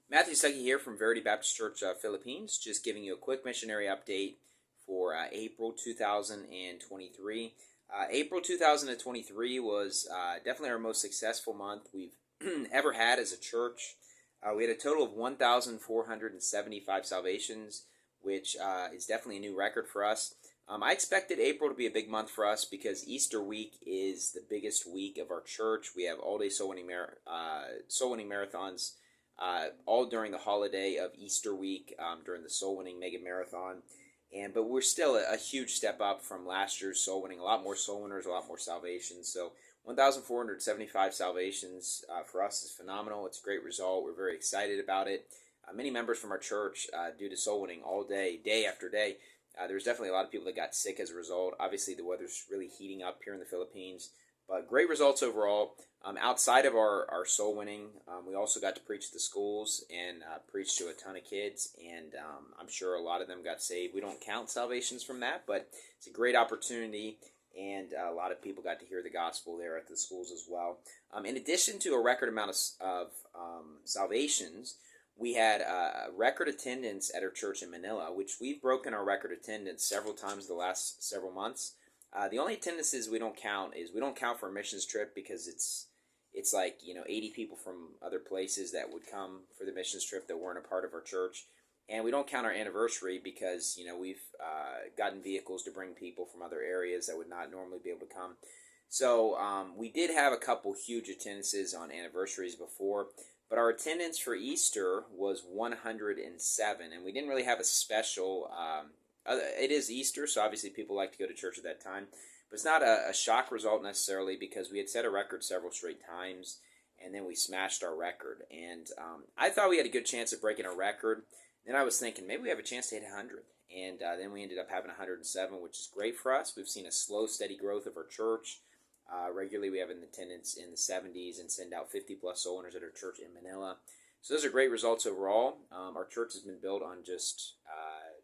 Matthew Stuckey here from Verity Baptist Church, Philippines. Just giving you a quick missionary update for April 2023. April 2023 was definitely our most successful month we've ever had as a church. We had a total of 1,475 salvations, which is definitely a new record for us. I expected April to be a big month for us because Easter week is the biggest week of our church. We have all-day soul winning marathons all during the holiday of Easter week, during the Soul Winning Mega Marathon. But we're still a huge step up from last year's soul winning. A lot more soul winners, a lot more salvations. So 1,475 salvations for us is phenomenal. It's a great result. We're very excited about it. Many members from our church, due to soul winning all day, day after day, there's definitely a lot of people that got sick as a result. Obviously, the weather's really heating up here in the Philippines. But great results overall. Outside of our soul winning, we also got to preach to the schools and preach to a ton of kids, and I'm sure a lot of them got saved. We don't count salvations from that, but it's a great opportunity, and a lot of people got to hear the gospel there at the schools as well. In addition to a record amount of salvations, we had a record attendance at our church in Manila, which we've broken our record attendance several times the last several months. The only attendances we don't count for a missions trip because it's like 80 people from other places that would come for the missions trip that weren't a part of our church, and we don't count our anniversary because we've gotten vehicles to bring people from other areas that would not normally be able to come. So we did have a couple huge attendances on anniversaries before, but our attendance for Easter was 107, and we didn't really have a special. It is Easter, so obviously people like to go to church at that time. But it's not a shock result necessarily because we had set a record several straight times, and then we smashed our record. And I thought we had a good chance of breaking a record. Then I was thinking maybe we have a chance to hit 100. And then we ended up having 107, which is great for us. We've seen a slow, steady growth of our church. Regularly we have an attendance in the 70s and send out 50-plus soul winners at our church in Manila. So those are great results overall. Our church has been built on just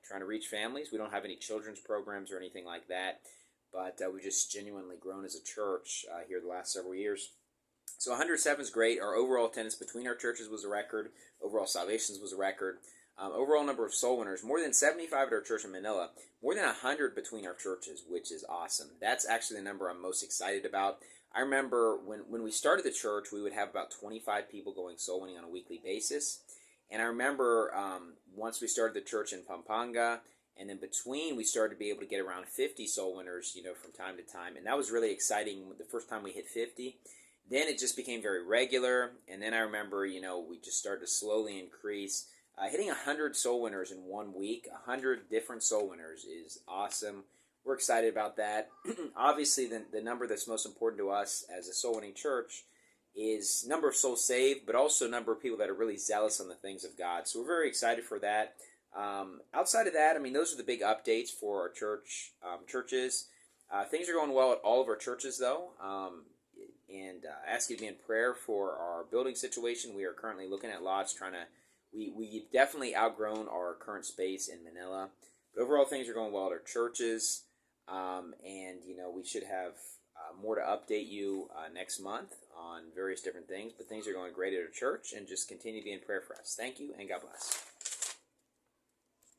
trying to reach families. We don't have any children's programs or anything like that, but we've just genuinely grown as a church here the last several years. So 107 is great. Our overall attendance between our churches was a record. Overall salvations was a record. Overall number of soul winners, more than 75 at our church in Manila, more than 100 between our churches, which is awesome. That's actually the number I'm most excited about. I remember when we started the church, we would have about 25 people going soul winning on a weekly basis. And I remember once we started the church in Pampanga, and then between we started to be able to get around 50 soul winners, from time to time. And that was really exciting the first time we hit 50. Then it just became very regular. And then I remember, we just started to slowly increase. Hitting 100 soul winners in 1 week, 100 different soul winners is awesome. We're excited about that. Obviously, the number that's most important to us as a soul winning church is number of souls saved, but also number of people that are really zealous on the things of God. So we're very excited for that. Outside of that, those are the big updates for our churches. Things are going well at all of our churches, though. And I ask you to be in prayer for our building situation. We are currently looking at lots, we've definitely outgrown our current space in Manila. But overall, things are going well at our churches. And we should have more to update you next month on various different things. But things are going great at our church, and just continue to be in prayer for us. Thank you, and God bless.